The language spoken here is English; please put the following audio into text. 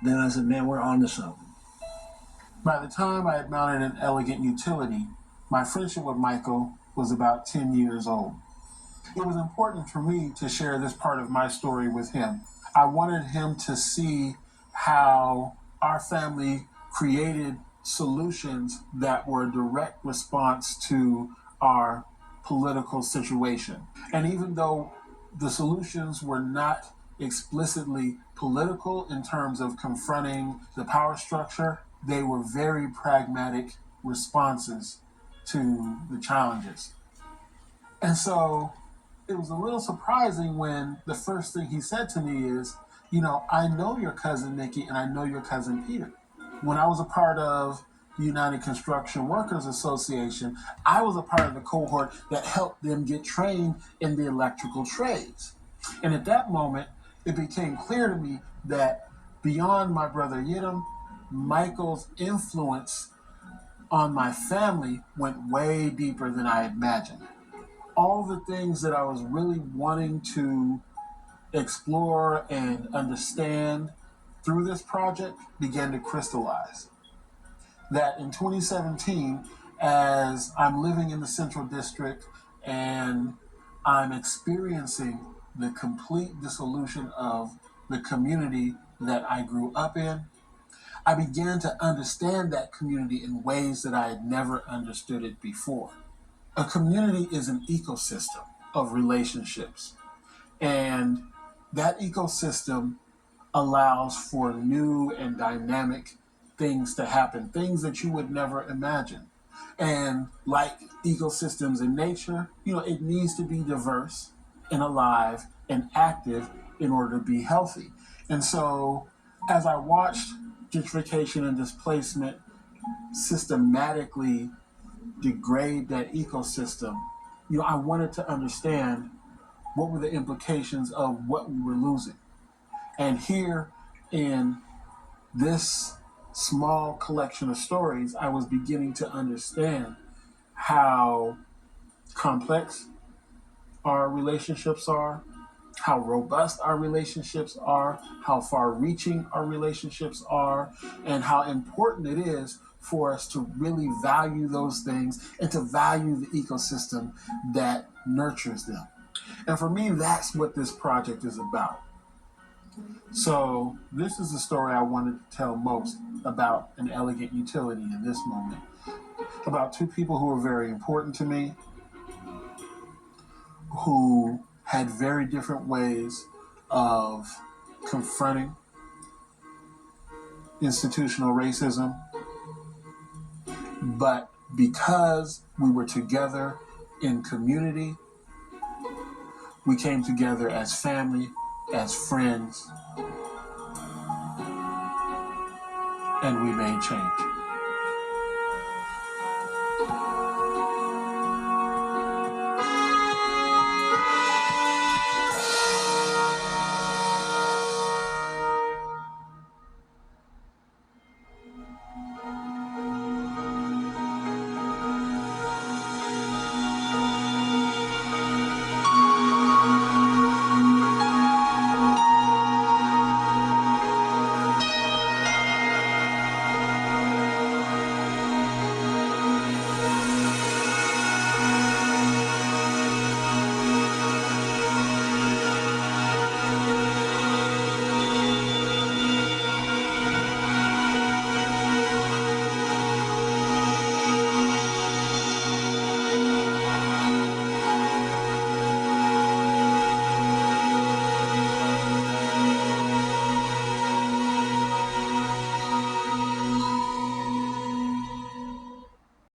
Then I said, man, we're on to something. By the time I had mounted an elegant utility, my friendship with Michael was about 10 years old. It was important for me to share this part of my story with him. I wanted him to see how our family created solutions that were a direct response to our political situation. And even though the solutions were not explicitly political in terms of confronting the power structure, they were very pragmatic responses to the challenges. And so it was a little surprising when the first thing he said to me is, I know your cousin Nikki and I know your cousin Peter. When I was a part of the United Construction Workers Association, I was a part of the cohort that helped them get trained in the electrical trades. And at that moment, it became clear to me that beyond my brother Yidam, Michael's influence on my family went way deeper than I imagined. All the things that I was really wanting to explore and understand through this project began to crystallize. That in 2017, as I'm living in the Central District and I'm experiencing the complete dissolution of the community that I grew up in, I began to understand that community in ways that I had never understood it before. A community is an ecosystem of relationships, and that ecosystem allows for new and dynamic things to happen, things that you would never imagine. And like ecosystems in nature, it needs to be diverse and alive and active in order to be healthy. And so as I watched gentrification and displacement systematically degrade that ecosystem, I wanted to understand what were the implications of what we were losing. And here in this small collection of stories, I was beginning to understand how complex our relationships are, how robust our relationships are, how far-reaching our relationships are, and how important it is for us to really value those things and to value the ecosystem that nurtures them. And for me, that's what this project is about. So this is the story I wanted to tell most about an elegant utility in this moment, about two people who were very important to me, who had very different ways of confronting institutional racism, but because we were together in community, we came together as family, as friends, and we made change.